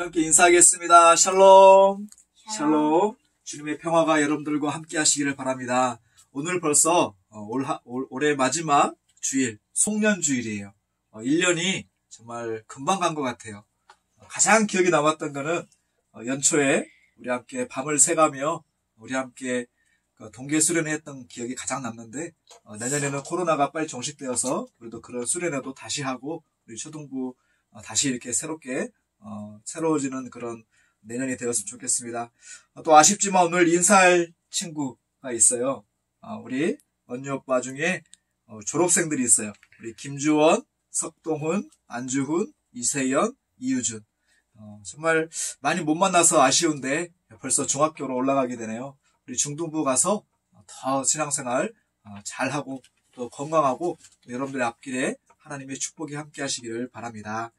함께 인사하겠습니다. 샬롬. 샬롬. 주님의 평화가 여러분들과 함께 하시기를 바랍니다. 오늘 벌써 올해 마지막 주일, 송년주일이에요. 1년이 정말 금방 간 것 같아요. 가장 기억에 남았던 거는 연초에 우리 함께 밤을 새가며 우리 함께 동계 수련회 했던 기억이 가장 남는데, 내년에는 코로나가 빨리 종식되어서 우리도 그런 수련회도 다시 하고 우리 초등부 다시 이렇게 새롭게 새로워지는 그런 내년이 되었으면 좋겠습니다. 또 아쉽지만 오늘 인사할 친구가 있어요. 우리 언니 오빠 중에 졸업생들이 있어요. 우리 김주원, 석동훈, 안주훈, 이세연, 이유준. 정말 많이 못 만나서 아쉬운데 벌써 중학교로 올라가게 되네요. 우리 중등부 가서 더 신앙생활 잘하고 또 건강하고 여러분들의 앞길에 하나님의 축복이 함께 하시기를 바랍니다.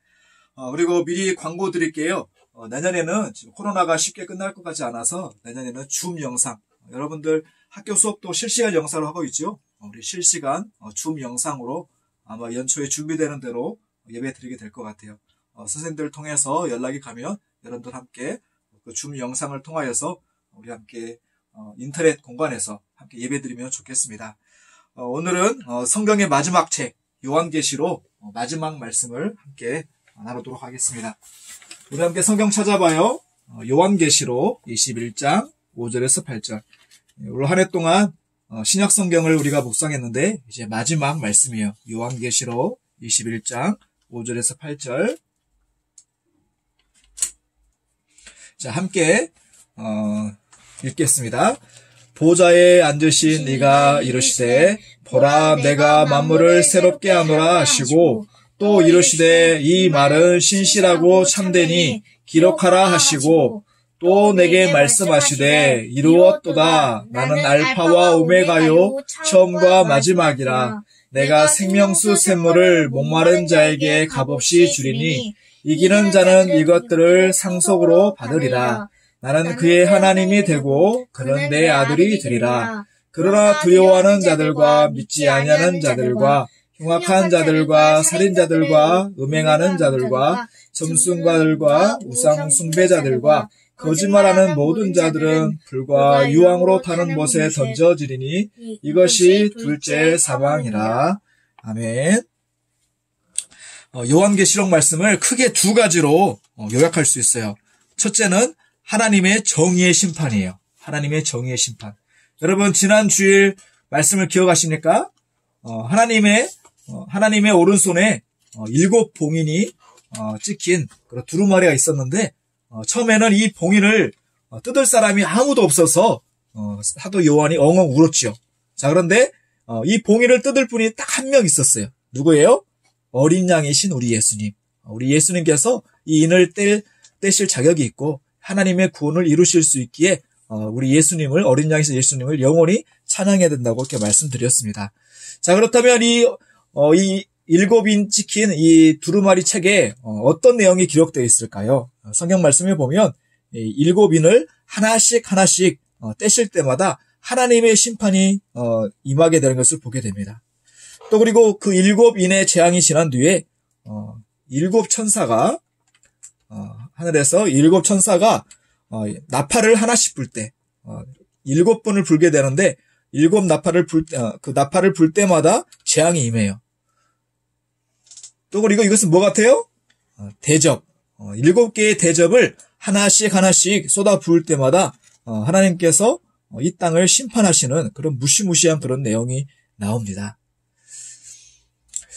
그리고 미리 광고 드릴게요. 내년에는 지금 코로나가 쉽게 끝날 것 같지 않아서 내년에는 줌 영상, 여러분들 학교 수업도 실시간 영상으로 하고 있죠. 우리 실시간 줌 영상으로 아마 연초에 준비되는 대로 예배 드리게 될 것 같아요. 선생님들 통해서 연락이 가면 여러분들 함께 그 줌 영상을 통하여서 우리 함께 인터넷 공간에서 함께 예배 드리면 좋겠습니다. 오늘은 성경의 마지막 책 요한계시록 마지막 말씀을 함께 나누도록 하겠습니다. 우리 함께 성경 찾아봐요. 요한계시록 21장 5절에서 8절. 올 한 해 동안 신약 성경을 우리가 묵상했는데 이제 마지막 말씀이에요. 요한계시록 21장 5절에서 8절. 자, 함께 읽겠습니다. 보좌에 앉으신 이가 이르시되 보라 내가 만물을 새롭게 하노라 하시고 또 이르시되 이 말은 신실하고 참되니 기록하라 하시고 또 내게 말씀하시되 이루었도다. 나는 알파와 오메가요 처음과 마지막이라. 내가 생명수 샘물을 목마른 자에게 값없이 주리니 이기는 자는 이것들을 상속으로 받으리라. 나는 그의 하나님이 되고 그는 내 아들이 되리라. 그러나 두려워하는 자들과 믿지 아니하는 자들과 흉악한 자들과 살인자들과 음행하는 자들과 점순가들과 우상 숭배자들과 거짓말하는 모든 자들은 불과 유황으로 타는 못에 던져지리니 이것이 둘째 사망이라. 아멘. 요한계시록 말씀을 크게 두 가지로 요약할 수 있어요. 첫째는 하나님의 정의의 심판이에요. 하나님의 정의의 심판. 여러분 지난 주일 말씀을 기억하십니까? 하나님의 오른손에 7 봉인이 찍힌 그런 두루마리가 있었는데, 처음에는 이 봉인을 뜯을 사람이 아무도 없어서 사도 요한이 엉엉 울었죠. 자, 그런데 이 봉인을 뜯을 분이 딱 한 명 있었어요. 누구예요? 어린 양이신 우리 예수님. 우리 예수님께서 이 인을 떼실 자격이 있고 하나님의 구원을 이루실 수 있기에 우리 예수님을, 어린 양이신 예수님을 영원히 찬양해야 된다고 이렇게 말씀드렸습니다. 자, 그렇다면 이 7인 찍힌 이 두루마리 책에 어떤 내용이 기록되어 있을까요? 성경 말씀에 보면 7인을 하나씩 떼실 때마다 하나님의 심판이 임하게 되는 것을 보게 됩니다. 또 그리고 그 7인의 재앙이 지난 뒤에 7 천사가 하늘에서 7 천사가 나팔을 하나씩 불 때 7번을 불게 되는데 7 그 나팔을 불 때마다 재앙이 임해요. 또 그리고 이것은 뭐 같아요? 대접. 7개의 대접을 하나씩 쏟아 부을 때마다 하나님께서 이 땅을 심판하시는 그런 무시무시한 그런 내용이 나옵니다.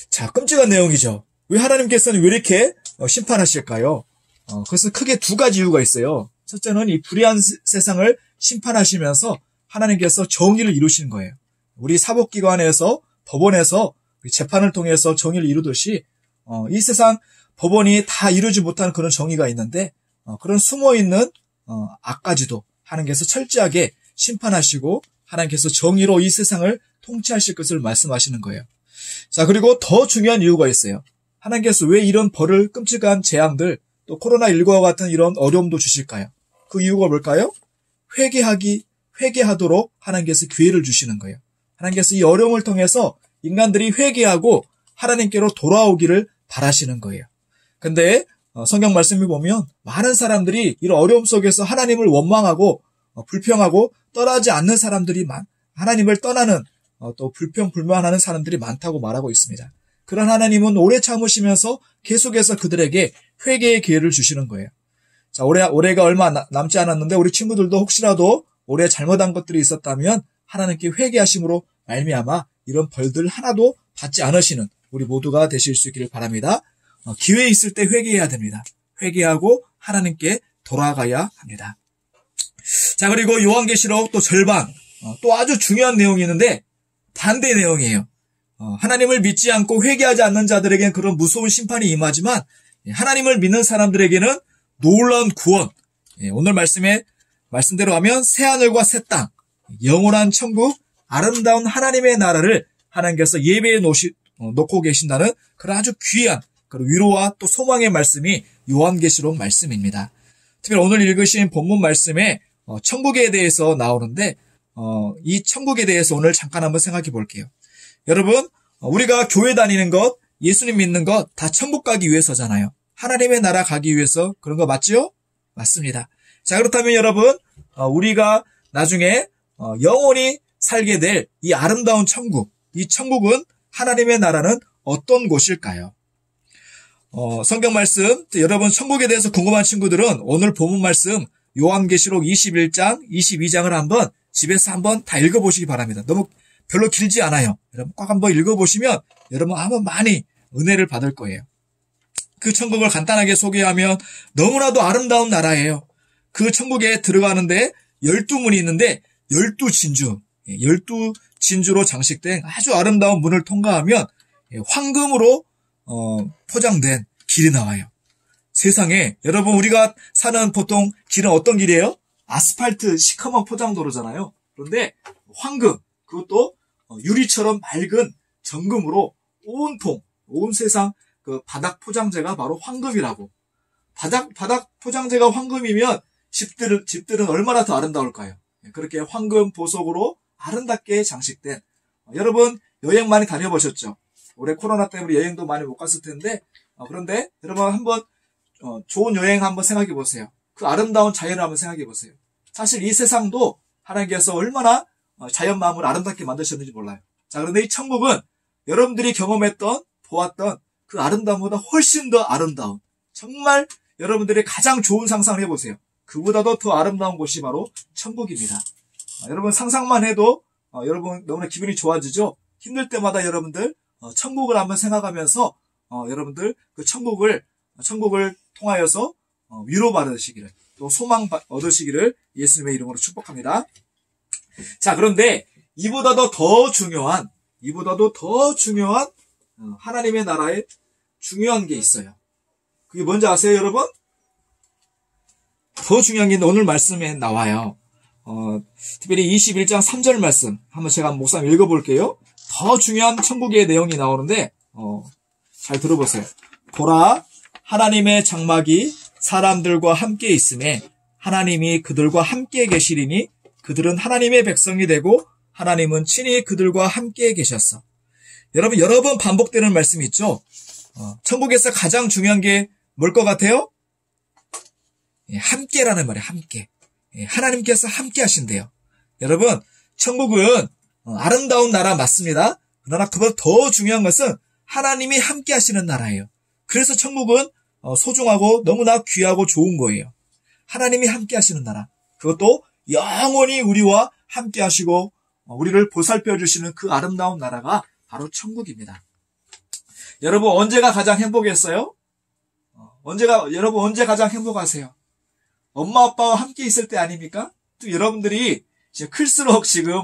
자, 끔찍한 내용이죠. 왜 하나님께서는 왜 이렇게 심판하실까요? 그것은 크게 두 가지 이유가 있어요. 첫째는 이 불의한 세상을 심판하시면서 하나님께서 정의를 이루시는 거예요. 우리 사법기관에서, 법원에서 재판을 통해서 정의를 이루듯이 이 세상 법원이 다 이루지 못하는 그런 정의가 있는데, 그런 숨어있는 악까지도 하나님께서 철저하게 심판하시고 하나님께서 정의로 이 세상을 통치하실 것을 말씀하시는 거예요. 자, 그리고 더 중요한 이유가 있어요. 하나님께서 왜 이런 벌을, 끔찍한 재앙들, 또 코로나19와 같은 이런 어려움도 주실까요? 그 이유가 뭘까요? 회개하도록 하나님께서 기회를 주시는 거예요. 하나님께서 이 어려움을 통해서 인간들이 회개하고 하나님께로 돌아오기를 바라시는 거예요. 근데 성경 말씀을 보면 많은 사람들이 이런 어려움 속에서 하나님을 원망하고 불평하고 떠나지 않는 사람들이 하나님을 떠나는 또 불평불만하는 사람들이 많다고 말하고 있습니다. 그런 하나님은 오래 참으시면서 계속해서 그들에게 회개의 기회를 주시는 거예요. 자, 올해가 얼마 남지 않았는데 우리 친구들도 혹시라도 올해 잘못한 것들이 있었다면 하나님께 회개하심으로 말미암아 이런 벌들 하나도 받지 않으시는 우리 모두가 되실 수 있기를 바랍니다. 기회 있을 때 회개해야 됩니다. 회개하고 하나님께 돌아가야 합니다. 자, 그리고 요한계시록 또 절반, 또 아주 중요한 내용이 있는데 반대 내용이에요. 하나님을 믿지 않고 회개하지 않는 자들에게는 그런 무서운 심판이 임하지만 하나님을 믿는 사람들에게는 놀라운 구원, 오늘 말씀대로 하면 새하늘과 새 땅, 영원한 천국, 아름다운 하나님의 나라를 하나님께서 예배에 놓고 계신다는 그런 아주 귀한 그런 위로와 또 소망의 말씀이 요한계시록 말씀입니다. 특별히 오늘 읽으신 본문 말씀에 천국에 대해서 나오는데 이 천국에 대해서 오늘 잠깐 한번 생각해 볼게요. 여러분, 우리가 교회 다니는 것, 예수님 믿는 것 다 천국 가기 위해서잖아요. 하나님의 나라 가기 위해서 그런 거 맞지요? 맞습니다. 자, 그렇다면 여러분, 우리가 나중에 영원히 살게 될 이 아름다운 천국, 이 천국은 하나님의 나라는 어떤 곳일까요? 성경 말씀, 여러분 천국에 대해서 궁금한 친구들은 오늘 본문 말씀 요한계시록 21장, 22장을 한번 집에서 한번 다 읽어보시기 바랍니다. 너무 별로 길지 않아요. 여러분 꼭 한번 읽어보시면 여러분 아마 많이 은혜를 받을 거예요. 그 천국을 간단하게 소개하면 너무나도 아름다운 나라예요. 그 천국에 들어가는데 12문이 있는데 12진주, 12진주로 장식된 아주 아름다운 문을 통과하면 황금으로 포장된 길이 나와요. 세상에 여러분 우리가 사는 보통 길은 어떤 길이에요? 아스팔트 시커먼 포장도로잖아요. 그런데 황금, 그것도 유리처럼 맑은 정금으로 온 세상 그 바닥 포장재가 바로 황금이라고. 바닥 포장재가 황금이면 집들은 얼마나 더 아름다울까요? 그렇게 황금 보석으로 아름답게 장식된. 여러분 여행 많이 다녀보셨죠? 올해 코로나 때문에 여행도 많이 못 갔을 텐데 그런데 여러분 한번 좋은 여행 한번 생각해 보세요. 그 아름다운 자연을 한번 생각해 보세요. 사실 이 세상도 하나님께서 얼마나 자연 마음을 아름답게 만드셨는지 몰라요. 자, 그런데 이 천국은 여러분들이 경험했던 보았던 그 아름다움보다 훨씬 더 아름다운, 정말 여러분들이 가장 좋은 상상을 해보세요. 그보다도 더 아름다운 곳이 바로 천국입니다. 여러분 상상만 해도 여러분 너무나 기분이 좋아지죠? 힘들 때마다 여러분들 천국을 한번 생각하면서 여러분들 그 천국을 통하여서 위로받으시기를 또 소망 얻으시기를 예수님의 이름으로 축복합니다. 자, 그런데 이보다도 더 중요한 하나님의 나라에 중요한 게 있어요. 그게 뭔지 아세요, 여러분? 더 중요한 게 오늘 말씀에 나와요. 특별히 21장 3절 말씀 한번 제가 목사님 읽어볼게요. 더 중요한 천국의 내용이 나오는데 잘 들어보세요. 보라, 하나님의 장막이 사람들과 함께 있음에 하나님이 그들과 함께 계시리니 그들은 하나님의 백성이 되고 하나님은 친히 그들과 함께 계셨어. 여러분 여러 번 반복되는 말씀이 있죠. 천국에서 가장 중요한 게 뭘 것 같아요? 함께라는 말이에요. 함께. 하나님께서 함께 하신대요. 여러분 천국은 아름다운 나라 맞습니다. 그러나 그보다 더 중요한 것은 하나님이 함께 하시는 나라예요. 그래서 천국은 소중하고 너무나 귀하고 좋은 거예요. 하나님이 함께 하시는 나라. 그것도 영원히 우리와 함께 하시고 우리를 보살펴 주시는 그 아름다운 나라가 바로 천국입니다. 여러분 언제가 가장 행복했어요? 여러분 언제 가장 행복하세요? 엄마 아빠와 함께 있을 때 아닙니까? 또 여러분들이 이제 클수록 지금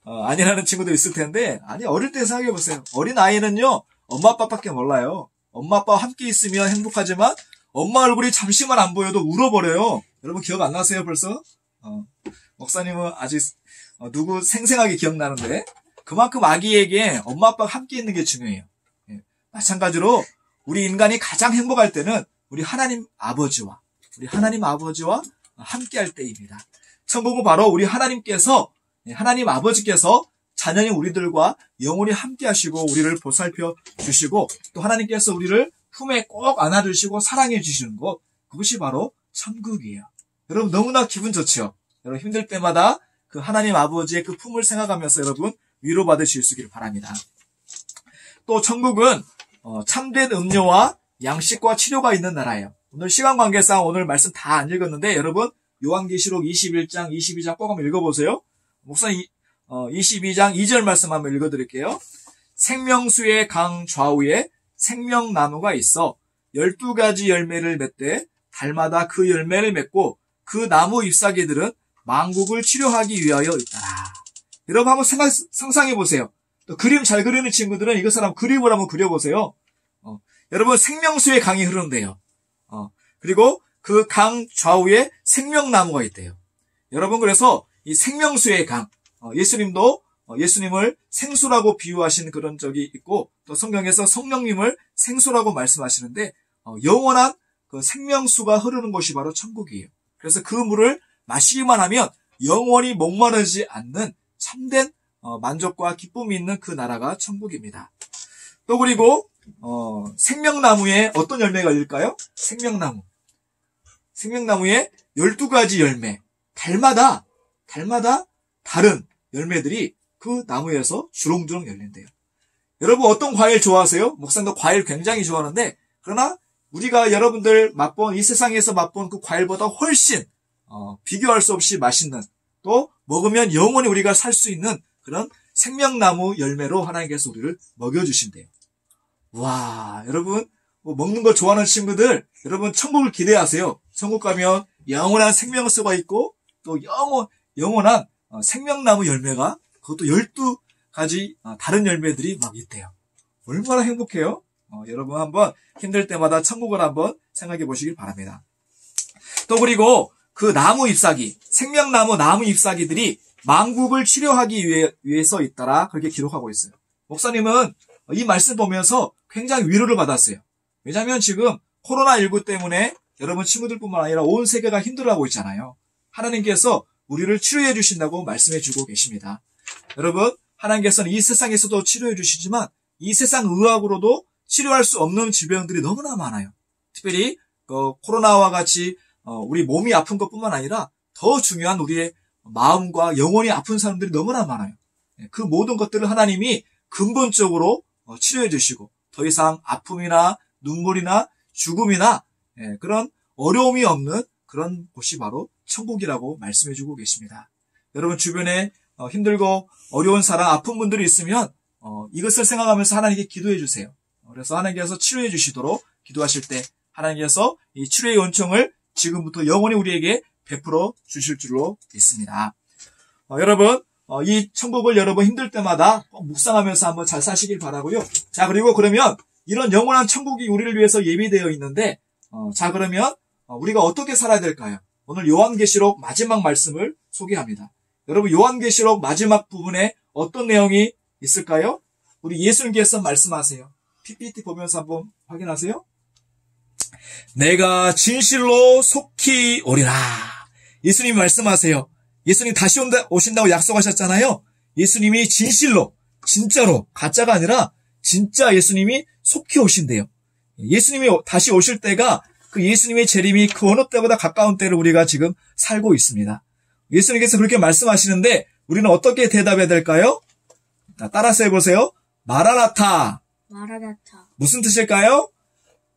아니라는 친구도 있을 텐데 어릴 때 생각해 보세요. 어린 아이는요 엄마 아빠밖에 몰라요. 엄마 아빠와 함께 있으면 행복하지만 엄마 얼굴이 잠시만 안 보여도 울어버려요. 여러분 기억 안 나세요 벌써? 목사님은 아직 누구 생생하게 기억나는데 그만큼 아기에게 엄마 아빠가 함께 있는 게 중요해요. 마찬가지로 우리 인간이 가장 행복할 때는 우리 하나님 아버지와 함께 할 때입니다. 천국은 바로 우리 하나님 아버지께서 자녀인 우리들과 영원히 함께 하시고 우리를 보살펴 주시고 또 하나님께서 우리를 품에 꼭 안아주시고 사랑해 주시는 것, 그것이 바로 천국이에요. 여러분 너무나 기분 좋죠? 여러분 힘들 때마다 그 하나님 아버지의 그 품을 생각하면서 여러분 위로받으실 수 있기를 바랍니다. 또 천국은 참된 음료와 양식과 치료가 있는 나라예요. 오늘 시간 관계상 오늘 말씀 다 안 읽었는데 여러분 요한계시록 21장, 22장 꼭 한번 읽어보세요. 목사님 22장 2절 말씀 한번 읽어드릴게요. 생명수의 강 좌우에 생명나무가 있어 12가지 열매를 맺되 달마다 그 열매를 맺고 그 나무 잎사귀들은 만국을 치료하기 위하여 있더라. 여러분 한번 상상해 보세요. 또 그림 잘 그리는 친구들은 이것을 한번 그림을 한번 그려보세요. 여러분 생명수의 강이 흐른대요. 그리고 그 강 좌우에 생명나무가 있대요. 여러분 그래서 이 생명수의 강, 예수님도 예수님을 생수라고 비유하신 그런 적이 있고 또 성경에서 성령님을 생수라고 말씀하시는데 영원한 그 생명수가 흐르는 곳이 바로 천국이에요. 그래서 그 물을 마시기만 하면 영원히 목마르지 않는 참된 만족과 기쁨이 있는 그 나라가 천국입니다. 또 그리고 생명나무에 어떤 열매가 열릴까요? 생명나무에 12가지 열매, 달마다 다른 열매들이 그 나무에서 주렁주렁 열린대요. 여러분 어떤 과일 좋아하세요? 목사님도 과일 굉장히 좋아하는데 그러나 우리가 여러분들 맛본 이 세상에서 맛본 그 과일보다 훨씬 비교할 수 없이 맛있는 또 먹으면 영원히 우리가 살 수 있는 그런 생명나무 열매로 하나님께서 우리를 먹여주신대요. 와 여러분 먹는 거 좋아하는 친구들 여러분 천국을 기대하세요. 천국 가면 영원한 생명수가 있고 또 영원한 생명나무 열매가 그것도 12가지 다른 열매들이 막 있대요. 얼마나 행복해요? 여러분 한번 힘들 때마다 천국을 한번 생각해 보시길 바랍니다. 또 그리고 그 나무 잎사귀, 생명나무 나무 잎사귀들이 만국을 치료하기 위해서 있더라 그렇게 기록하고 있어요. 목사님은 이 말씀 보면서 굉장히 위로를 받았어요. 왜냐하면 지금 코로나19 때문에 여러분 친구들뿐만 아니라 온 세계가 힘들어하고 있잖아요. 하나님께서 우리를 치료해 주신다고 말씀해 주고 계십니다. 여러분 하나님께서는 이 세상에서도 치료해 주시지만 이 세상 의학으로도 치료할 수 없는 질병들이 너무나 많아요. 특별히 코로나와 같이 우리 몸이 아픈 것뿐만 아니라 더 중요한 우리의 마음과 영혼이 아픈 사람들이 너무나 많아요. 그 모든 것들을 하나님이 근본적으로 치료해 주시고 더 이상 아픔이나 눈물이나 죽음이나 그런 어려움이 없는 그런 곳이 바로 천국이라고 말씀해 주고 계십니다. 여러분 주변에 힘들고 어려운 사람 아픈 분들이 있으면 이것을 생각하면서 하나님께 기도해 주세요. 그래서 하나님께서 치료해 주시도록 기도하실 때 하나님께서 이 치료의 은총을 지금부터 영원히 우리에게 베풀어 주실 줄로 믿습니다. 여러분 이 천국을 여러분 힘들 때마다 꼭 묵상하면서 한번 잘 사시길 바라고요. 자 그리고 그러면 이런 영원한 천국이 우리를 위해서 예비되어 있는데 자 그러면 우리가 어떻게 살아야 될까요? 오늘 요한계시록 마지막 말씀을 소개합니다. 여러분 요한계시록 마지막 부분에 어떤 내용이 있을까요? 우리 예수님께서 말씀하세요. PPT 보면서 한번 확인하세요. 내가 진실로 속히 오리라. 예수님이 말씀하세요. 예수님 다시 오신다고 약속하셨잖아요. 예수님이 진짜로 가짜가 아니라 진짜 예수님이 속히 오신대요. 예수님이 다시 오실 때가 그 예수님의 재림이 그 어느 때보다 가까운 때를 우리가 지금 살고 있습니다. 예수님께서 그렇게 말씀하시는데 우리는 어떻게 대답해야 될까요? 따라서 해보세요. 마라나타. 무슨 뜻일까요?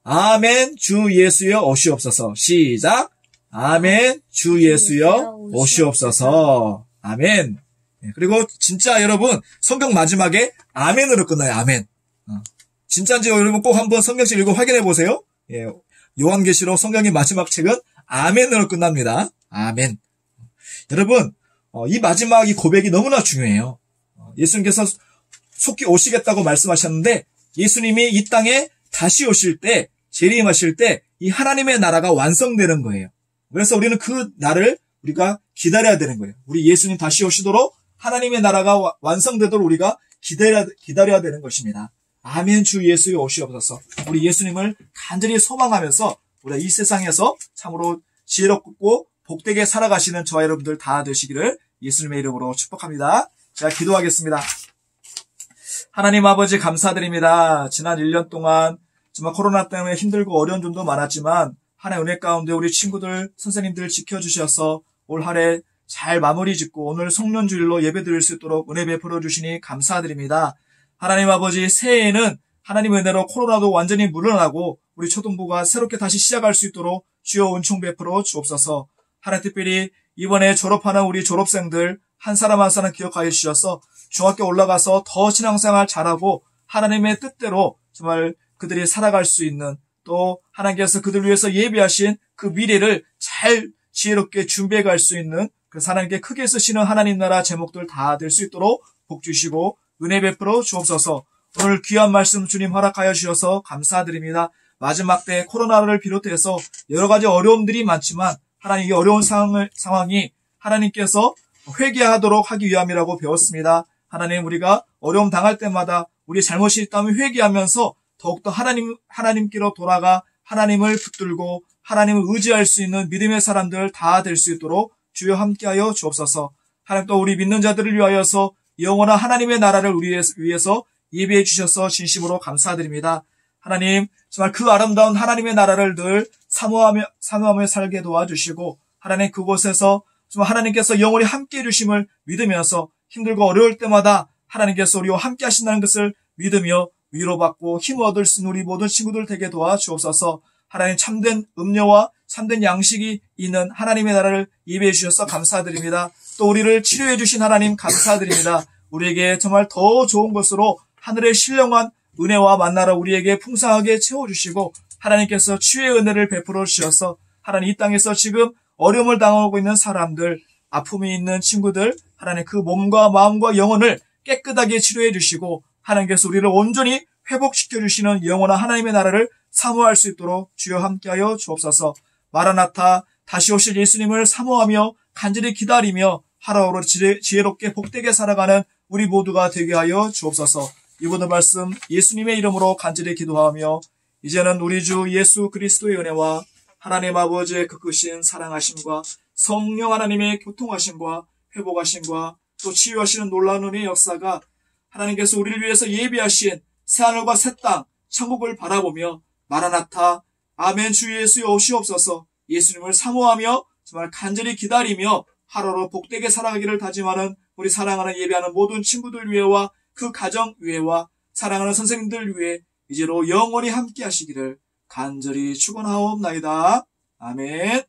아멘 주 예수여 오시옵소서. 시작. 아멘 주 예수여 오시옵소서. 아멘. 그리고 진짜 여러분 성경 마지막에 아멘으로 끝나요. 아멘. 진짜인지 여러분 꼭 한번 성경책 읽고 확인해 보세요. 요한계시록 성경의 마지막 책은 아멘으로 끝납니다. 아멘. 여러분 이 마지막 이 고백이 너무나 중요해요. 예수님께서 속히 오시겠다고 말씀하셨는데 예수님이 이 땅에 다시 오실 때 재림하실 때 이 하나님의 나라가 완성되는 거예요. 그래서 우리는 그 날을 우리가 기다려야 되는 거예요. 우리 예수님 다시 오시도록 하나님의 나라가 완성되도록 우리가 기다려야 되는 것입니다. 아멘 주 예수여 오시옵소서. 우리 예수님을 간절히 소망하면서 우리가 이 세상에서 참으로 지혜롭고 복되게 살아가시는 저와 여러분들 다 되시기를 예수님의 이름으로 축복합니다. 제가 기도하겠습니다. 하나님 아버지 감사드립니다. 지난 1년 동안 정말 코로나 때문에 힘들고 어려운 점도 많았지만 하나의 은혜 가운데 우리 친구들, 선생님들 지켜주셔서 올 한 해 잘 마무리 짓고 오늘 성년주일로 예배드릴 수 있도록 은혜 베풀어 주시니 감사드립니다. 하나님 아버지, 새해에는 하나님의 은혜로 코로나도 완전히 물러나고 우리 초등부가 새롭게 다시 시작할 수 있도록 주여 은총 베풀어 주옵소서. 하나님 특별히 이번에 졸업하는 우리 졸업생들 한 사람 한 사람 기억하여 주셔서 중학교 올라가서 더 신앙생활 잘하고 하나님의 뜻대로 정말 그들이 살아갈 수 있는, 또 하나님께서 그들 위해서 예비하신 그 미래를 잘 지혜롭게 준비해 갈 수 있는, 그래서 하나님께 크게 쓰시는 하나님 나라 제목들 다 될 수 있도록 복 주시고 은혜 베풀어 주옵소서. 오늘 귀한 말씀 주님 허락하여 주셔서 감사드립니다. 마지막 때 코로나를 비롯해서 여러 가지 어려움들이 많지만 하나님, 이 어려운 상황이 하나님께서 회개하도록 하기 위함이라고 배웠습니다. 하나님, 우리가 어려움 당할 때마다 우리 잘못이 있다면 회개하면서 더욱더 하나님께로 돌아가 하나님을 붙들고 하나님을 의지할 수 있는 믿음의 사람들 다 될 수 있도록 주여 함께하여 주옵소서. 하나님, 또 우리 믿는 자들을 위하여서 영원한 하나님의 나라를 우리 위해서 예비해 주셔서 진심으로 감사드립니다. 하나님, 정말 그 아름다운 하나님의 나라를 늘 사모하며 살게 도와주시고, 하나님 그곳에서 정말 하나님께서 영원히 함께해 주심을 믿으면서 힘들고 어려울 때마다 하나님께서 우리와 함께 하신다는 것을 믿으며 위로받고 힘을 얻을 수 있는 우리 모든 친구들 되게 도와주옵소서. 하나님, 참된 음료와 참된 양식이 있는 하나님의 나라를 예비해 주셔서 감사드립니다. 또 우리를 치료해 주신 하나님 감사드립니다. 우리에게 정말 더 좋은 것으로 하늘의 신령한 은혜와 만나라 우리에게 풍성하게 채워주시고, 하나님께서 치유의 은혜를 베풀어 주셔서 하나님, 이 땅에서 지금 어려움을 당하고 있는 사람들, 아픔이 있는 친구들, 하나님 그 몸과 마음과 영혼을 깨끗하게 치료해 주시고, 하나님께서 우리를 온전히 회복시켜 주시는 영원한 하나님의 나라를 사모할 수 있도록 주여 함께하여 주옵소서. 마라나타, 다시 오실 예수님을 사모하며 간절히 기다리며 하루하루 지혜롭게 복되게 살아가는 우리 모두가 되게 하여 주옵소서. 이 모든 말씀 예수님의 이름으로 간절히 기도하며, 이제는 우리 주 예수 그리스도의 은혜와 하나님 아버지의 그 크신 사랑하심과 성령 하나님의 교통하심과 회복하심과 또 치유하시는 놀라운 은혜의 역사가 하나님께서 우리를 위해서 예비하신 새하늘과 새 땅 천국을 바라보며 마라나타 아멘 주 예수 오시옵소서 예수님을 사모하며 정말 간절히 기다리며 하루로 복되게 살아가기를 다짐하는 우리 사랑하는 예배하는 모든 친구들 위해와 그 가정 위에와 사랑하는 선생님들 위해 이제로 영원히 함께 하시기를 간절히 축원하옵나이다. 아멘.